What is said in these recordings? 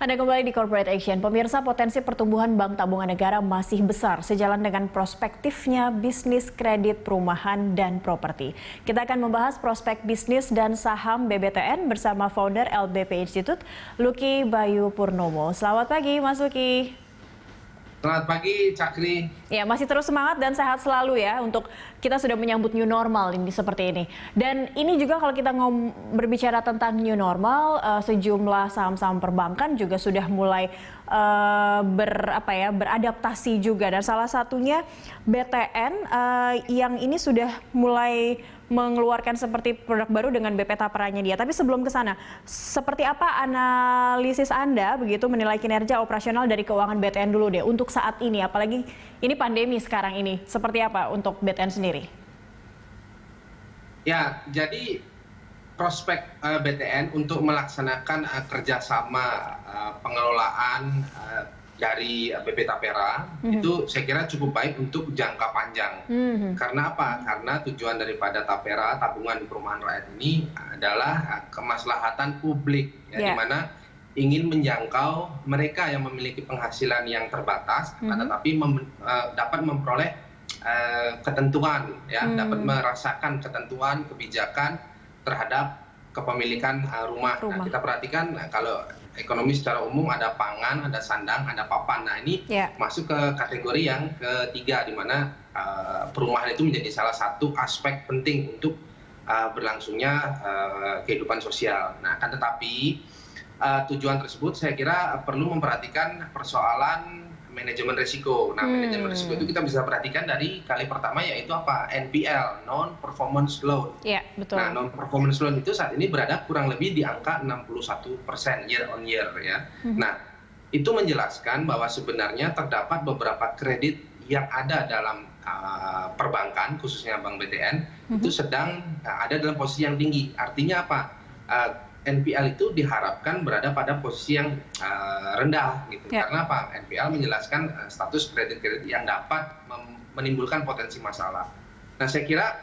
Anda kembali di Corporate Action. Pemirsa, potensi pertumbuhan Bank Tabungan Negara masih besar sejalan dengan prospektifnya bisnis kredit perumahan dan properti. Kita akan membahas prospek bisnis dan saham BBTN bersama founder LBP Institute, Lucky Bayu Purnomo. Selamat pagi, Mas Lucky. Selamat pagi, Cakri. Ya, masih terus semangat dan sehat selalu ya untuk kita sudah menyambut new normal ini seperti ini. Dan ini juga kalau kita berbicara tentang new normal, sejumlah saham-saham perbankan juga sudah mulai beradaptasi juga. Dan salah satunya BTN yang ini sudah mulai mengeluarkan seperti produk baru dengan BP Tapra-nya dia. Tapi sebelum ke sana, seperti apa analisis Anda begitu menilai kinerja operasional dari keuangan BTN dulu deh untuk saat ini, apalagi ini pandemi sekarang ini, seperti apa untuk BTN sendiri? Ya, jadi prospek BTN untuk melaksanakan kerjasama pengelolaan dari BP Tapera itu saya kira cukup baik untuk jangka panjang. Karena apa? Karena tujuan daripada Tapera, tabungan perumahan rakyat ini adalah kemaslahatan publik, ya, di mana ingin menjangkau mereka yang memiliki penghasilan yang terbatas, tetapi dapat memperoleh ketentuan, ya, dapat merasakan ketentuan kebijakan terhadap kepemilikan rumah. Nah, kita perhatikan kalau ekonomi secara umum ada pangan, ada sandang, ada papan. Nah, ini masuk ke kategori yang ketiga, di mana perumahan itu menjadi salah satu aspek penting untuk berlangsungnya kehidupan sosial. Nah, kan tetapi tujuan tersebut saya kira perlu memperhatikan persoalan manajemen risiko. Nah, manajemen risiko itu kita bisa perhatikan dari kali pertama, yaitu apa? NPL, non-performance loan. Ya, betul. Nah, non-performance loan itu saat ini berada kurang lebih di angka 61% year on year, ya. Nah, itu menjelaskan bahwa sebenarnya terdapat beberapa kredit yang ada dalam perbankan, khususnya Bank BTN, itu sedang ada dalam posisi yang tinggi. Artinya apa? NPL itu diharapkan berada pada posisi yang rendah, gitu. Karena apa? NPL menjelaskan status kredit-kredit yang dapat menimbulkan potensi masalah. Nah, saya kira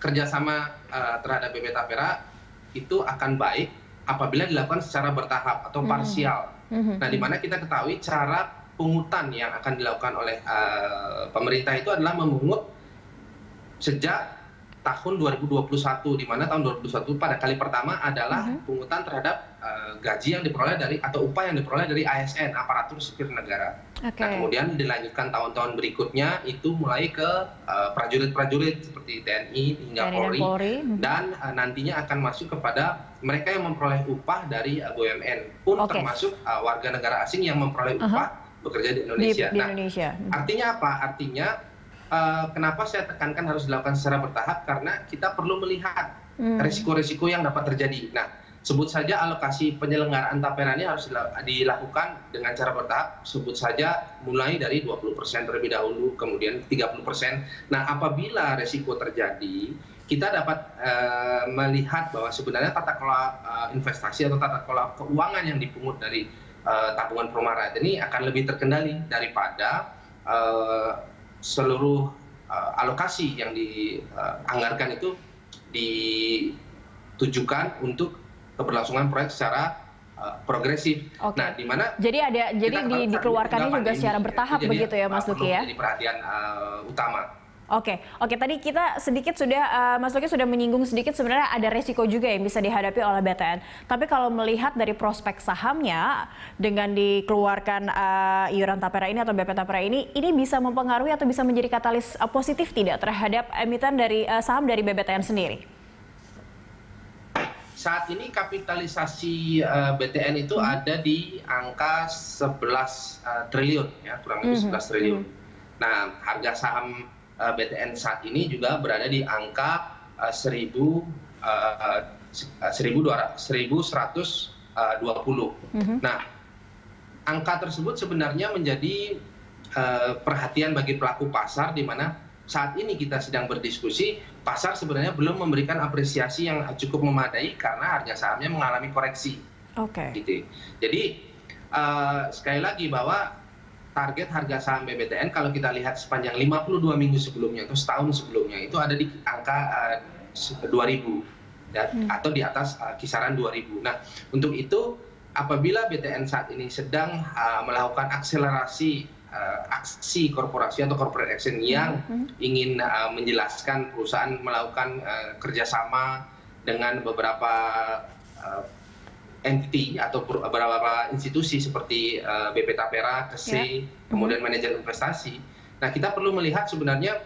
kerjasama terhadap BP Tapera itu akan baik apabila dilakukan secara bertahap atau parsial. Nah, di mana kita ketahui cara pungutan yang akan dilakukan oleh pemerintah itu adalah memungut sejak tahun 2021, di mana tahun 2021 pada kali pertama adalah pungutan terhadap gaji yang diperoleh dari atau upah yang diperoleh dari ASN, aparatur sipil negara. Nah, kemudian dilanjutkan tahun-tahun berikutnya itu mulai ke prajurit-prajurit seperti TNI hingga Polri, dan nantinya akan masuk kepada mereka yang memperoleh upah dari BUMN, pun termasuk warga negara asing yang memperoleh upah bekerja di Indonesia. Artinya apa? Artinya kenapa saya tekankan harus dilakukan secara bertahap? Karena kita perlu melihat risiko-risiko yang dapat terjadi. Nah, sebut saja alokasi penyelenggaraan Tapera ini harus dilakukan dengan cara bertahap. Sebut saja mulai dari 20% terlebih dahulu, kemudian 30%. Nah, apabila risiko terjadi, kita dapat melihat bahwa sebenarnya tata kelola investasi atau tata kelola keuangan yang dipungut dari tabungan perumahan rakyat ini akan lebih terkendali daripada seluruh alokasi yang dianggarkan itu ditujukan untuk keberlangsungan proyek secara progresif. Nah, di mana jadi dikeluarkannya juga secara bertahap begitu ya, Mas Lucky, ya? Jadi perhatian utama. Oke, tadi kita sedikit sudah, Mas Lucky sudah menyinggung sedikit sebenarnya ada resiko juga yang bisa dihadapi oleh BTN. Tapi kalau melihat dari prospek sahamnya dengan dikeluarkan iuran Tapera ini atau BP Tapera ini bisa mempengaruhi atau bisa menjadi katalis positif tidak terhadap emiten dari saham dari BBTN sendiri? Saat ini kapitalisasi BTN itu ada di angka 11 triliun, ya, kurang lebih 11 triliun. Nah, harga saham BTN saat ini juga berada di angka 1.120. Nah, angka tersebut sebenarnya menjadi perhatian bagi pelaku pasar, di mana saat ini kita sedang berdiskusi, pasar sebenarnya belum memberikan apresiasi yang cukup memadai karena harga sahamnya mengalami koreksi. Gitu. Jadi sekali lagi bahwa target harga saham BBTN kalau kita lihat sepanjang 52 minggu sebelumnya atau setahun sebelumnya itu ada di angka 2.000, ya, atau di atas kisaran 2.000. Nah, untuk itu apabila BTN saat ini sedang melakukan akselerasi aksi korporasi atau corporate action yang ingin menjelaskan perusahaan melakukan kerjasama dengan beberapa entity atau beberapa institusi seperti BP Tapera, KSE, kemudian manajer investasi. Nah, kita perlu melihat sebenarnya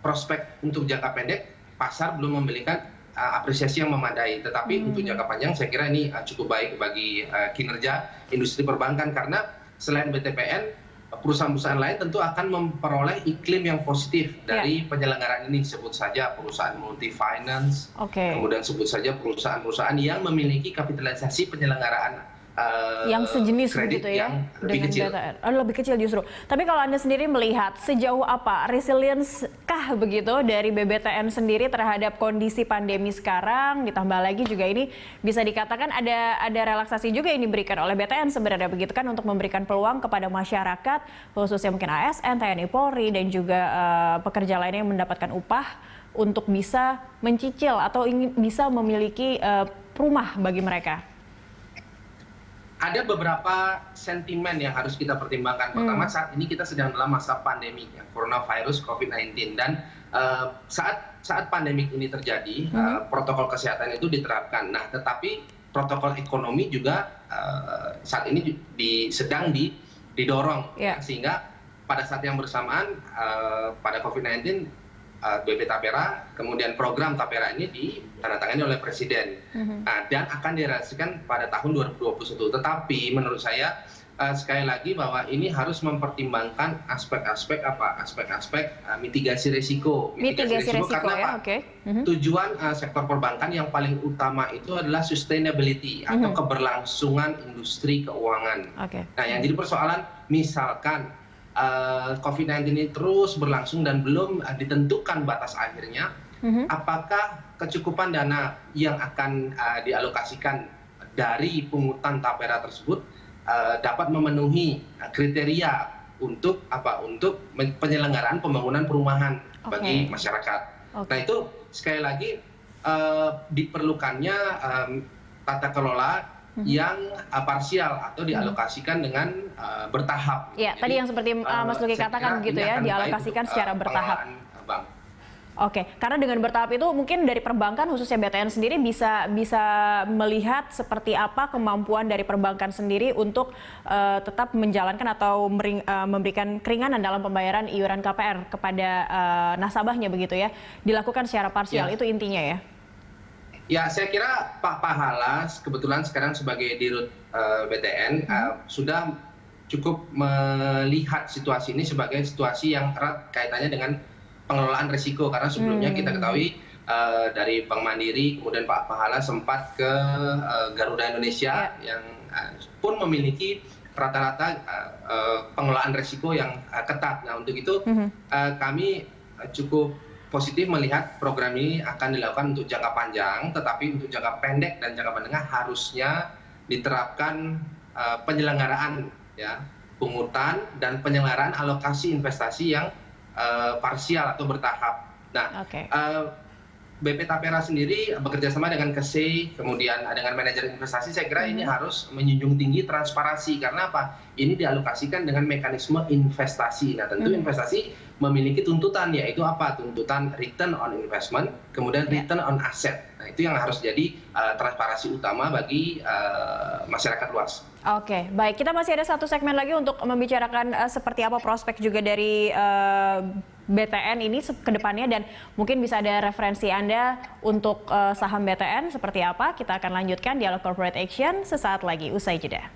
prospek untuk jangka pendek pasar belum memberikan apresiasi yang memadai, tetapi untuk jangka panjang saya kira ini cukup baik bagi kinerja industri perbankan karena selain BTPN, perusahaan-perusahaan lain tentu akan memperoleh iklim yang positif dari penyelenggaraan ini. Sebut saja perusahaan multi finance, kemudian sebut saja perusahaan-perusahaan yang memiliki kapitalisasi penyelenggaraan yang sejenis begitu ya, yang lebih kecil. Lebih kecil justru. Tapi kalau Anda sendiri melihat sejauh apa resilience kah begitu dari BBTN sendiri terhadap kondisi pandemi sekarang, ditambah lagi juga ini bisa dikatakan ada relaksasi juga yang diberikan oleh BTN sebenarnya begitu kan untuk memberikan peluang kepada masyarakat khususnya mungkin ASN, TNI Polri dan juga pekerja lainnya yang mendapatkan upah untuk bisa mencicil atau ingin bisa memiliki rumah bagi mereka. Ada beberapa sentimen yang harus kita pertimbangkan. Pertama, saat ini kita sedang dalam masa pandemi, coronavirus COVID-19, dan saat pandemik ini terjadi, protokol kesehatan itu diterapkan. Nah, tetapi protokol ekonomi juga saat ini sedang didorong, sehingga pada saat yang bersamaan pada COVID-19, BP Tapera, kemudian program Tapera ini ditandatangani oleh Presiden dan akan direalisasikan pada tahun 2021. Tetapi menurut saya sekali lagi bahwa ini harus mempertimbangkan aspek-aspek mitigasi risiko. Mitigasi risiko karena apa? Tujuan sektor perbankan yang paling utama itu adalah sustainability atau keberlangsungan industri keuangan. Nah, yang jadi persoalan misalkan COVID-19 ini terus berlangsung dan belum ditentukan batas akhirnya, apakah kecukupan dana yang akan dialokasikan dari pungutan Tapera tersebut dapat memenuhi kriteria untuk penyelenggaraan pembangunan perumahan bagi masyarakat. Nah, itu sekali lagi diperlukannya tata kelola yang parsial atau dialokasikan dengan bertahap. Ya, jadi, tadi yang seperti Mas Luki katakan begitu ya, dialokasikan secara bertahap. Karena dengan bertahap itu mungkin dari perbankan khususnya BTN sendiri bisa melihat seperti apa kemampuan dari perbankan sendiri untuk tetap menjalankan atau memberikan keringanan dalam pembayaran iuran KPR kepada nasabahnya begitu ya, dilakukan secara parsial, itu intinya ya. Ya, saya kira Pak Pahala kebetulan sekarang sebagai Dirut BTN sudah cukup melihat situasi ini sebagai situasi yang erat kaitannya dengan pengelolaan risiko. Karena sebelumnya kita ketahui dari Bank Mandiri, kemudian Pak Pahala sempat ke Garuda Indonesia yang pun memiliki rata-rata pengelolaan risiko yang ketat. Nah, untuk itu kami cukup positif melihat program ini akan dilakukan untuk jangka panjang, tetapi untuk jangka pendek dan jangka menengah harusnya diterapkan penyelenggaraan pungutan dan penyelenggaraan alokasi investasi yang parsial atau bertahap. Nah, BP Tapera sendiri bekerja sama dengan KSE, kemudian dengan manajer investasi, saya kira ini harus menjunjung tinggi transparansi. Karena apa? Ini dialokasikan dengan mekanisme investasi. Nah, tentu investasi memiliki tuntutan, yaitu apa? Tuntutan return on investment, kemudian return on asset. Nah, itu yang harus jadi transparansi utama bagi masyarakat luas. Oke, baik. Kita masih ada satu segmen lagi untuk membicarakan seperti apa prospek juga dari BTN ini ke depannya, dan mungkin bisa ada referensi Anda untuk saham BTN seperti apa. Kita akan lanjutkan dialog corporate action sesaat lagi usai jeda.